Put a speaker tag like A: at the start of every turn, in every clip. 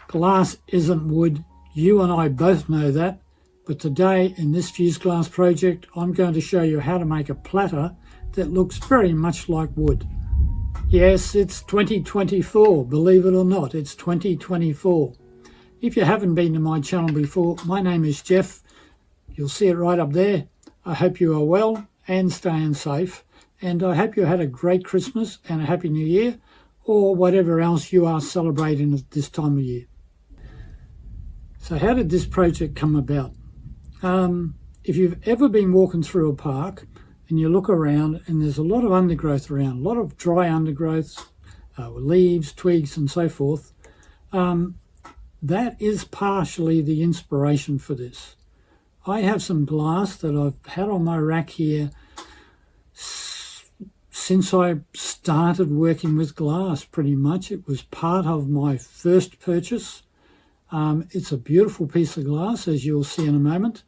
A: Glass isn't wood. You and I both know that. But today in this fused glass project, I'm going to show you how to make a platter that looks very much like wood. Yes, it's 2024, believe it or not, it's 2024. If you haven't been to my channel before, my name is Jeff. You'll see it right up there. I hope you are well and staying safe. And I hope you had a great Christmas and a Happy New Year, or whatever else you are celebrating at this time of year. So how did this project come about? If you've ever been walking through a park and you look around and there's a lot of undergrowth around, a lot of dry undergrowth, leaves, twigs and so forth, that is partially the inspiration for this. I have some glass that I've had on my rack here since I started working with glass, pretty much. It was part of my first purchase. It's a beautiful piece of glass, as you'll see in a moment,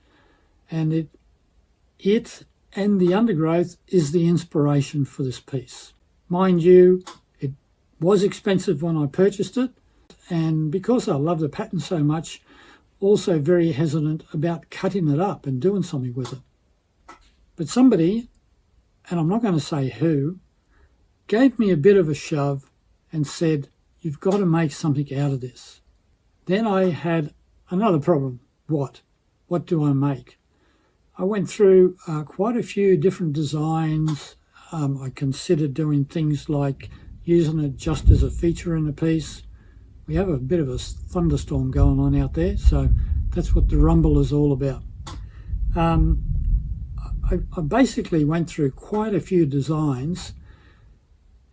A: and it and the undergrowth is the inspiration for this piece. Mind you, it was expensive when I purchased it, and because I love the pattern so much, also very hesitant about cutting it up and doing something with it. But somebody, and I'm not going to say who, gave me a bit of a shove and said, you've got to make something out of this. Then I had another problem. What do I make? I went through quite a few different designs. I considered doing things like using it just as a feature in a piece. We have a bit of a thunderstorm going on out there, so that's what the rumble is all about. I basically went through quite a few designs,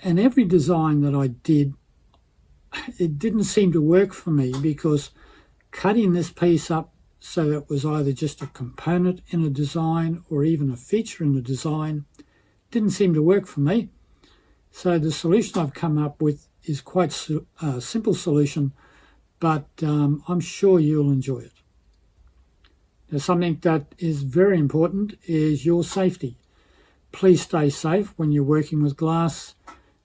A: and every design that I did, it didn't seem to work for me, because cutting this piece up so that it was either just a component in a design or even a feature in a design didn't seem to work for me. So the solution I've come up with is quite a simple solution, but I'm sure you'll enjoy it. Now, something that is very important is your safety. Please stay safe when you're working with glass.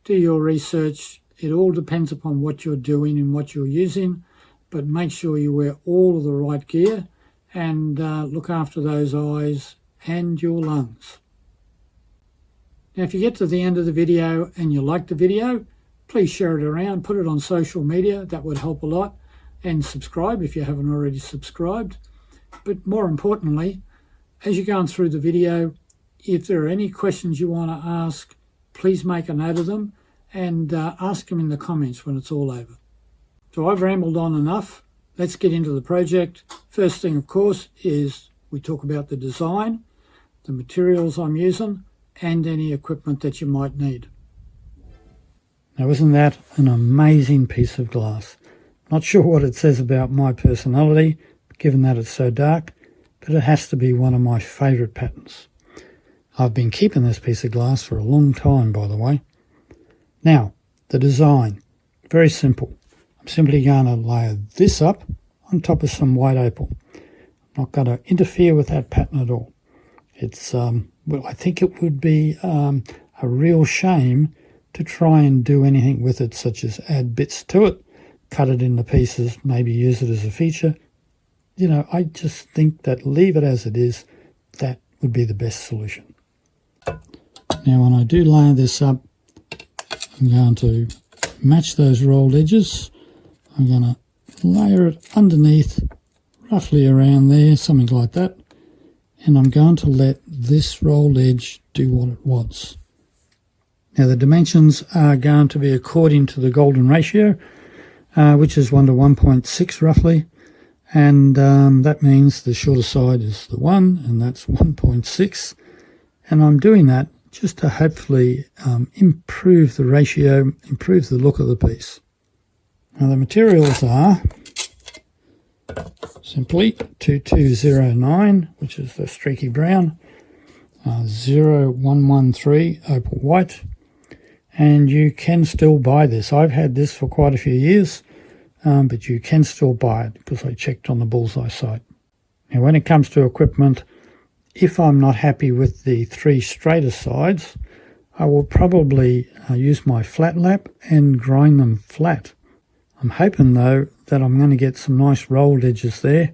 A: Do your research. It all depends upon what you're doing and what you're using, but make sure you wear all of the right gear and look after those eyes and your lungs. Now, if you get to the end of the video and you like the video, please share it around, put it on social media. That would help a lot. And subscribe if you haven't already subscribed. But more importantly, as you're going through the video, if there are any questions you want to ask, please make a note of them and ask them in the comments when it's all over. So I've rambled on enough. Let's get into the project. First thing, of course, is we talk about the design, the materials I'm using, and any equipment that you might need. Now, isn't that an amazing piece of glass? Not sure what it says about my personality, given that it's so dark, but it has to be one of my favourite patterns. I've been keeping this piece of glass for a long time, by the way. Now, the design, very simple. I'm simply going to layer this up on top of some white opal. I'm not going to interfere with that pattern at all. It's, well, I think it would be a real shame to try and do anything with it, such as add bits to it, cut it into pieces, maybe use it as a feature. You know, I just think that leave it as it is. That would be the best solution. Now, when I do layer this up, I'm going to match those rolled edges. I'm going to layer it underneath, roughly around there, something like that. And I'm going to let this rolled edge do what it wants. Now, the dimensions are going to be according to the golden ratio, which is 1 to 1.6 roughly. And that means the shorter side is the 1, and that's 1.6. And I'm doing that just to hopefully improve the ratio, improve the look of the piece. Now, the materials are simply 2209, which is the streaky brown, 0113 opal white, and you can still buy this. I've had this for quite a few years, but you can still buy it because I checked on the Bullseye site. Now, when it comes to equipment, if I'm not happy with the 3 straighter sides, I will probably use my flat lap and grind them flat. I'm hoping though that I'm going to get some nice rolled edges there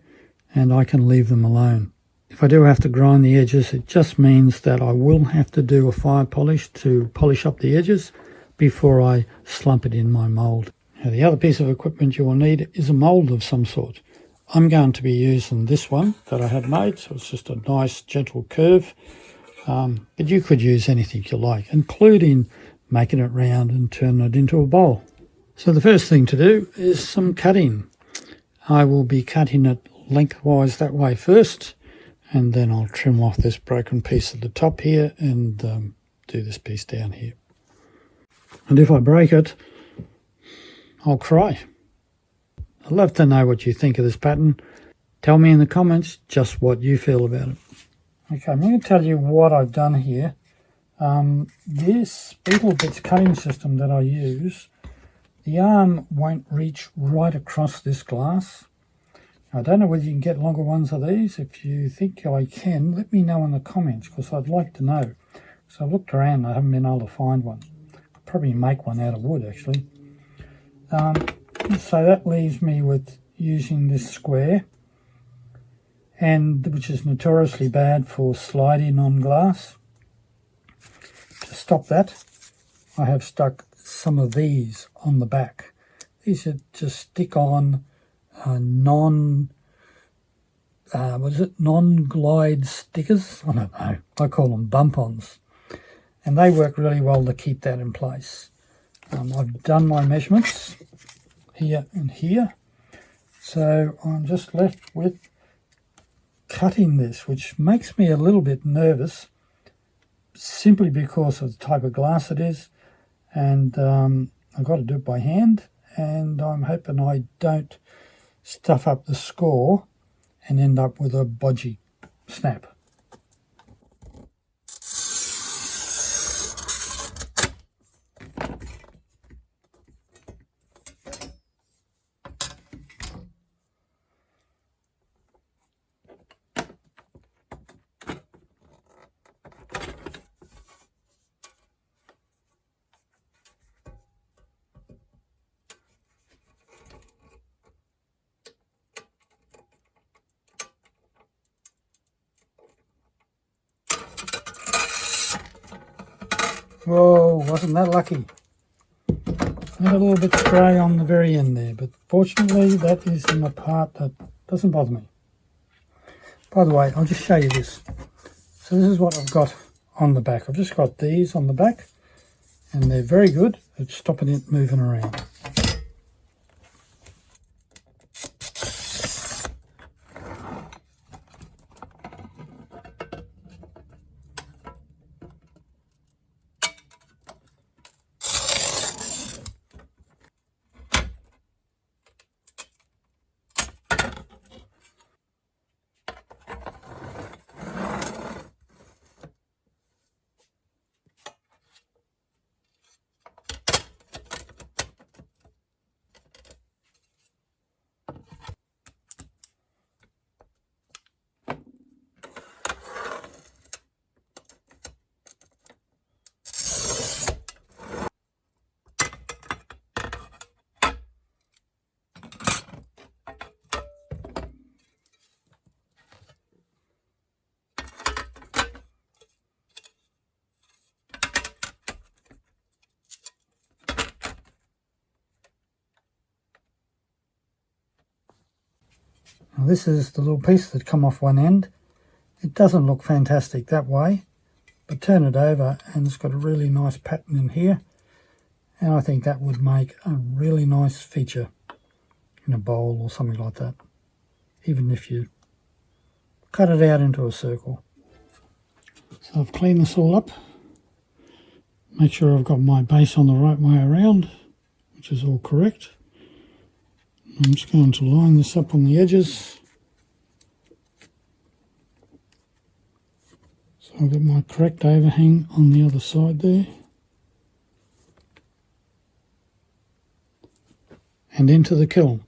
A: and I can leave them alone. If I do have to grind the edges, it just means that I will have to do a fire polish to polish up the edges before I slump it in my mould. Now the other piece of equipment you will need is a mould of some sort. I'm going to be using this one that I had made, so it's just a nice gentle curve. But you could use anything you like, including making it round and turning it into a bowl. So the first thing to do is some cutting. I will be cutting it lengthwise that way first, and then I'll trim off this broken piece at the top here and do this piece down here. And if I break it, I'll cry. I'd love to know what you think of this pattern. Tell me in the comments just what you feel about it. Okay, I'm going to tell you what I've done here. This BeetleBits cutting system that I use, the arm won't reach right across this glass. I don't know whether you can get longer ones of these. If you think I can, let me know in the comments, because I'd like to know. So I've looked around and I haven't been able to find one. I'll probably make one out of wood actually. So that leaves me with using this square, and which is notoriously bad for sliding on glass. To stop that, I have stuck some of these on the back. These are just stick on non-glide stickers. I don't know, I call them bump-ons, and they work really well to keep that in place. I've done my measurements here and here, so I'm just left with cutting this, which makes me a little bit nervous simply because of the type of glass it is, and I've got to do it by hand, and I'm hoping I don't stuff up the score and end up with a bodgy snap. Whoa, wasn't that lucky? Got a little bit spray on the very end there, but fortunately that is in the part that doesn't bother me. By the way, I'll just show you this. So this is what I've got on the back. I've just got these on the back, and they're very good at stopping it moving around. Now this is the little piece that come off one end. It doesn't look fantastic that way, but turn it over and it's got a really nice pattern in here, and I think that would make a really nice feature in a bowl or something like that, even if you cut it out into a circle. So I've cleaned this all up, make sure I've got my base on the right way around, which is all correct. I'm just going to line this up on the edges. So I've got my correct overhang on the other side there. And into the kiln.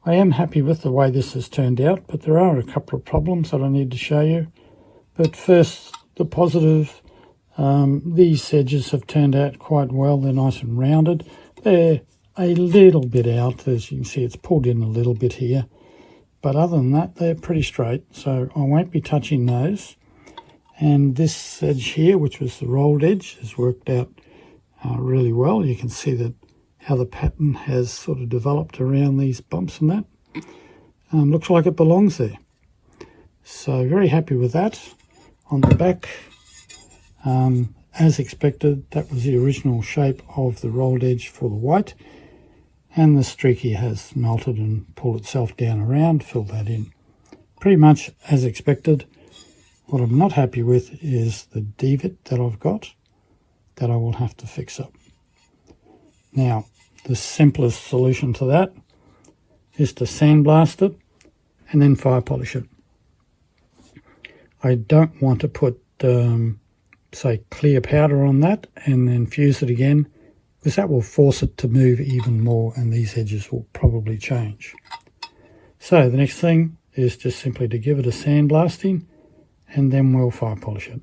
A: I am happy with the way this has turned out, but there are a couple of problems that I need to show you. But first, the positive. These edges have turned out quite well. They're nice and rounded. They're a little bit out. As you can see, it's pulled in a little bit here. But other than that, they're pretty straight, so I won't be touching those. And this edge here, which was the rolled edge, has worked out really well. You can see that how the pattern has sort of developed around these bumps and that. Looks like it belongs there. So very happy with that. On the back, as expected, that was the original shape of the rolled edge for the white. And the streaky has melted and pulled itself down around, filled that in. Pretty much as expected. What I'm not happy with is the divot that I've got that I will have to fix up. Now, the simplest solution to that is to sandblast it and then fire polish it. I don't want to put, say, clear powder on that and then fuse it again, because that will force it to move even more and these edges will probably change. So the next thing is just simply to give it a sandblasting and then we'll fire polish it.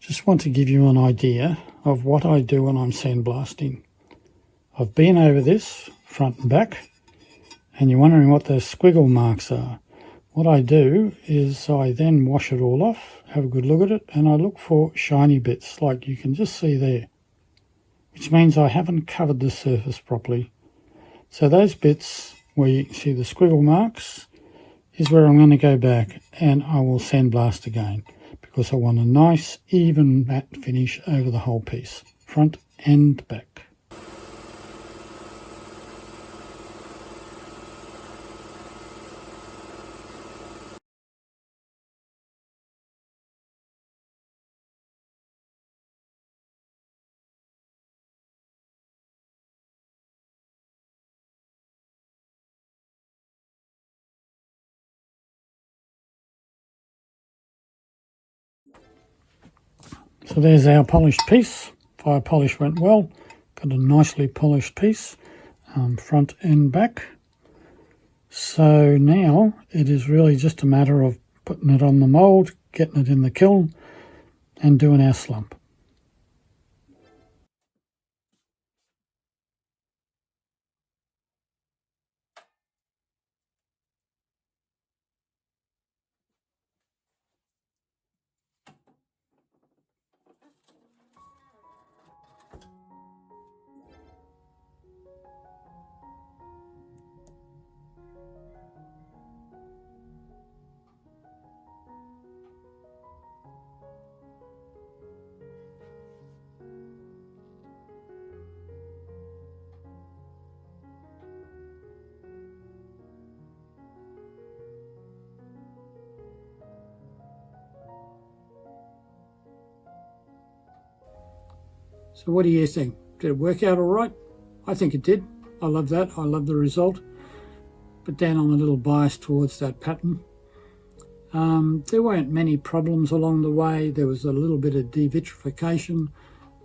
A: Just want to give you an idea of what I do when I'm sandblasting. I've been over this front and back, and you're wondering what those squiggle marks are. What I do is I then wash it all off, have a good look at it, and I look for shiny bits like you can just see there, which means I haven't covered the surface properly. So those bits where you can see the squiggle marks is where I'm going to go back and I will sandblast again, because I want a nice even matte finish over the whole piece, front and back. So there's our polished piece. Fire polish went well. Got a nicely polished piece, front and back. So now it is really just a matter of putting it on the mould, getting it in the kiln and doing our slump. So what do you think? Did it work out all right? I think it did. I love that. I love the result. But then I'm a little biased towards that pattern. There weren't many problems along the way. There was a little bit of devitrification,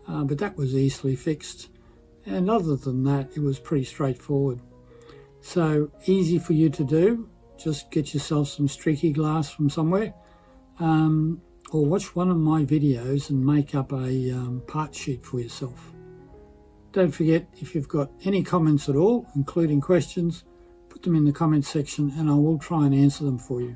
A: but that was easily fixed. And other than that, it was pretty straightforward. So easy for you to do. Just get yourself some streaky glass from somewhere. Or watch one of my videos and make up a part sheet for yourself. Don't forget, if you've got any comments at all, including questions, put them in the comments section and I will try and answer them for you.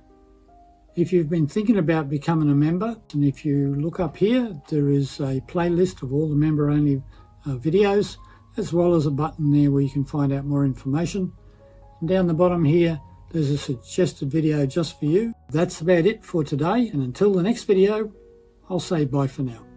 A: If you've been thinking about becoming a member, and if you look up here, there is a playlist of all the member-only videos, as well as a button there where you can find out more information. And down the bottom here, there's a suggested video just for you. That's about it for today, and until the next video, I'll say bye for now.